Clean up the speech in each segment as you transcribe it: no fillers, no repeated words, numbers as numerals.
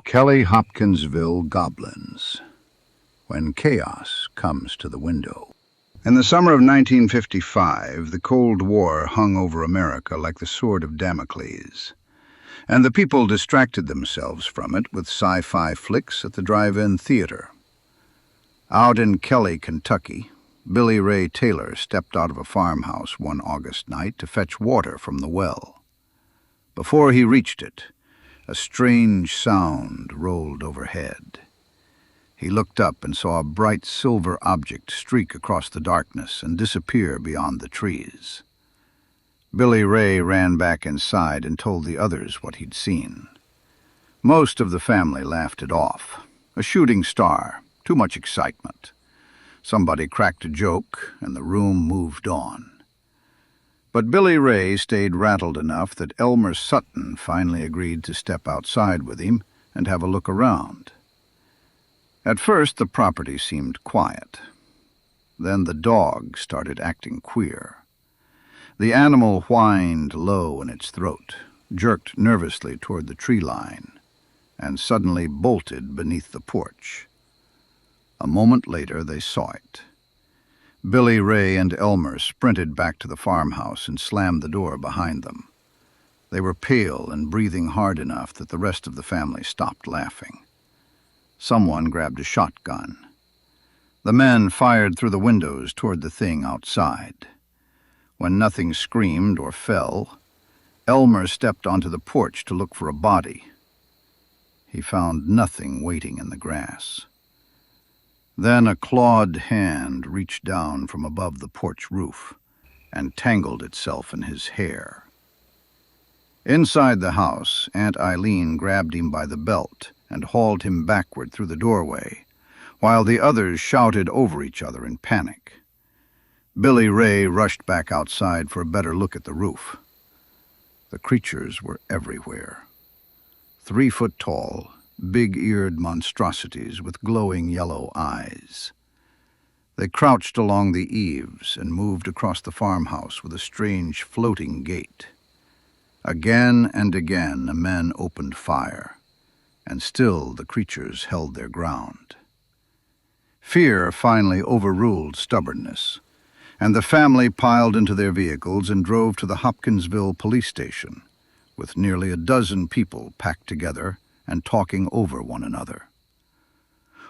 Kelly-Hopkinsville Goblins, when chaos comes to the window. In the summer of 1955, the Cold War hung over America like the sword of Damocles, and the people distracted themselves from it with sci-fi flicks at the drive-in theater. Out in Kelly, Kentucky, Billy Ray Taylor stepped out of a farmhouse one August night to fetch water from the well. Before he reached it, a strange sound rolled overhead. He looked up and saw a bright silver object streak across the darkness and disappear beyond the trees. Billy Ray ran back inside and told the others what he'd seen. Most of the family laughed it off. A shooting star, too much excitement. Somebody cracked a joke, and the room moved on. But Billy Ray stayed rattled enough that Elmer Sutton finally agreed to step outside with him and have a look around. At first, the property seemed quiet. Then the dog started acting queer. The animal whined low in its throat, jerked nervously toward the tree line, and suddenly bolted beneath the porch. A moment later, they saw it. Billy Ray and Elmer sprinted back to the farmhouse and slammed the door behind them. They were pale and breathing hard enough that the rest of the family stopped laughing. Someone grabbed a shotgun. The men fired through the windows toward the thing outside. When nothing screamed or fell, Elmer stepped onto the porch to look for a body. He found nothing waiting in the grass. Then a clawed hand reached down from above the porch roof and tangled itself in his hair. Inside the house, Aunt Eileen grabbed him by the belt and hauled him backward through the doorway, while the others shouted over each other in panic. Billy Ray rushed back outside for a better look at the roof. The creatures were everywhere. 3 foot tall, big-eared monstrosities with glowing yellow eyes. They crouched along the eaves and moved across the farmhouse with a strange floating gait. Again and again the men opened fire, and still the creatures held their ground. Fear finally overruled stubbornness, and the family piled into their vehicles and drove to the Hopkinsville police station, with nearly a dozen people packed together and talking over one another.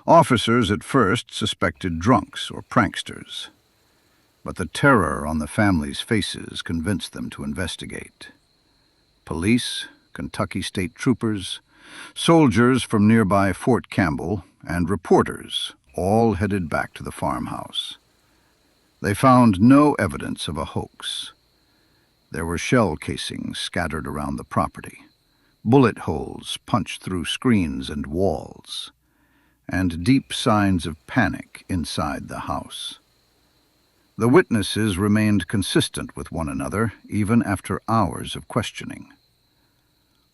Officers at first suspected drunks or pranksters, but the terror on the family's faces convinced them to investigate. Police, Kentucky state troopers, soldiers from nearby Fort Campbell, and reporters all headed back to the farmhouse. They found no evidence of a hoax. There were shell casings scattered around the property, bullet holes punched through screens and walls, and deep signs of panic inside the house. The witnesses remained consistent with one another even after hours of questioning.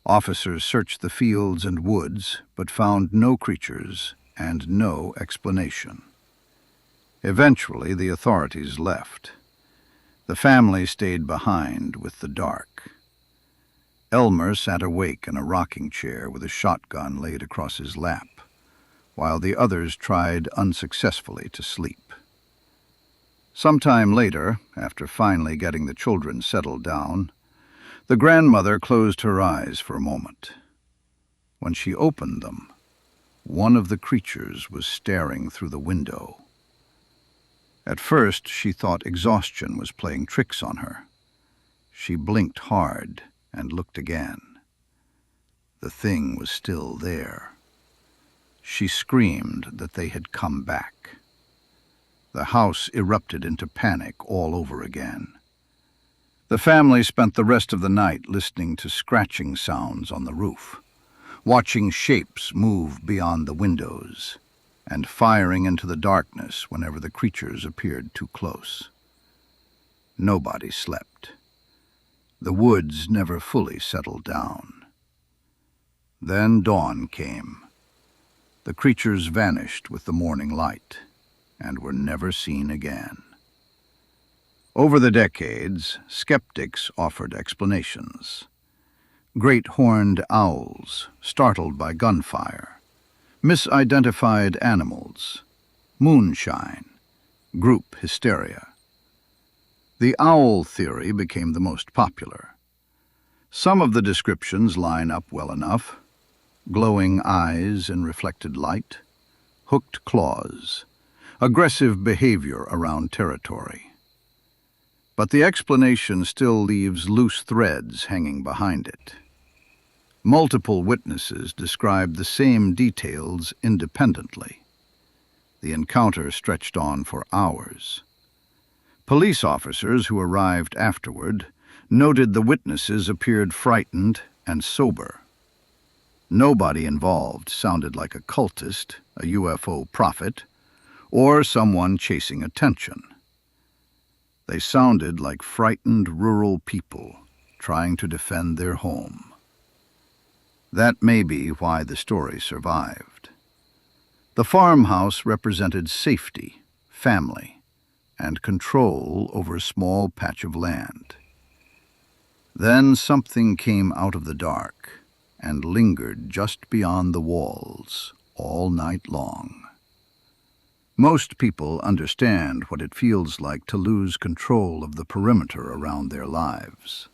Officers searched the fields and woods, but found no creatures and no explanation. Eventually, the authorities left. The family stayed behind with the dark. Elmer sat awake in a rocking chair with a shotgun laid across his lap, while the others tried unsuccessfully to sleep. Sometime later, after finally getting the children settled down, the grandmother closed her eyes for a moment. When she opened them, one of the creatures was staring through the window. At first, she thought exhaustion was playing tricks on her. She blinked hard and looked again. The thing was still there. She screamed that they had come back. The house erupted into panic all over again. The family spent the rest of the night listening to scratching sounds on the roof, watching shapes move beyond the windows, and firing into the darkness whenever the creatures appeared too close. Nobody slept. The woods never fully settled down. Then dawn came. The creatures vanished with the morning light and were never seen again. Over the decades, skeptics offered explanations. great horned owls startled by gunfire, misidentified animals, moonshine, group hysteria. The owl theory became the most popular. Some of the descriptions line up well enough: glowing eyes in reflected light, hooked claws, aggressive behavior around territory. But the explanation still leaves loose threads hanging behind it. Multiple witnesses described the same details independently. The encounter stretched on for hours. Police officers who arrived afterward noted the witnesses appeared frightened and sober. Nobody involved sounded like a cultist, a UFO prophet, or someone chasing attention. They sounded like frightened rural people trying to defend their home. That may be why the story survived. The farmhouse represented safety, family, and control over a small patch of land. Then something came out of the dark and lingered just beyond the walls all night long. Most people understand what it feels like to lose control of the perimeter around their lives.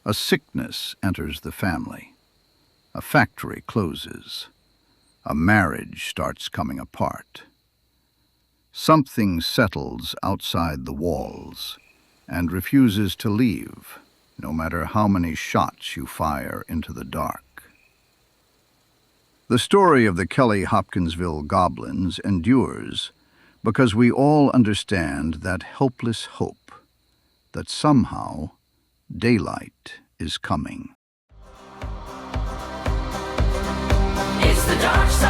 A sickness enters the family. A factory closes. A marriage starts coming apart. Something settles outside the walls and refuses to leave, no matter how many shots you fire into the dark. The story of the Kelly-Hopkinsville Goblins endures because we all understand that helpless hope that somehow daylight is coming. It's the dark side.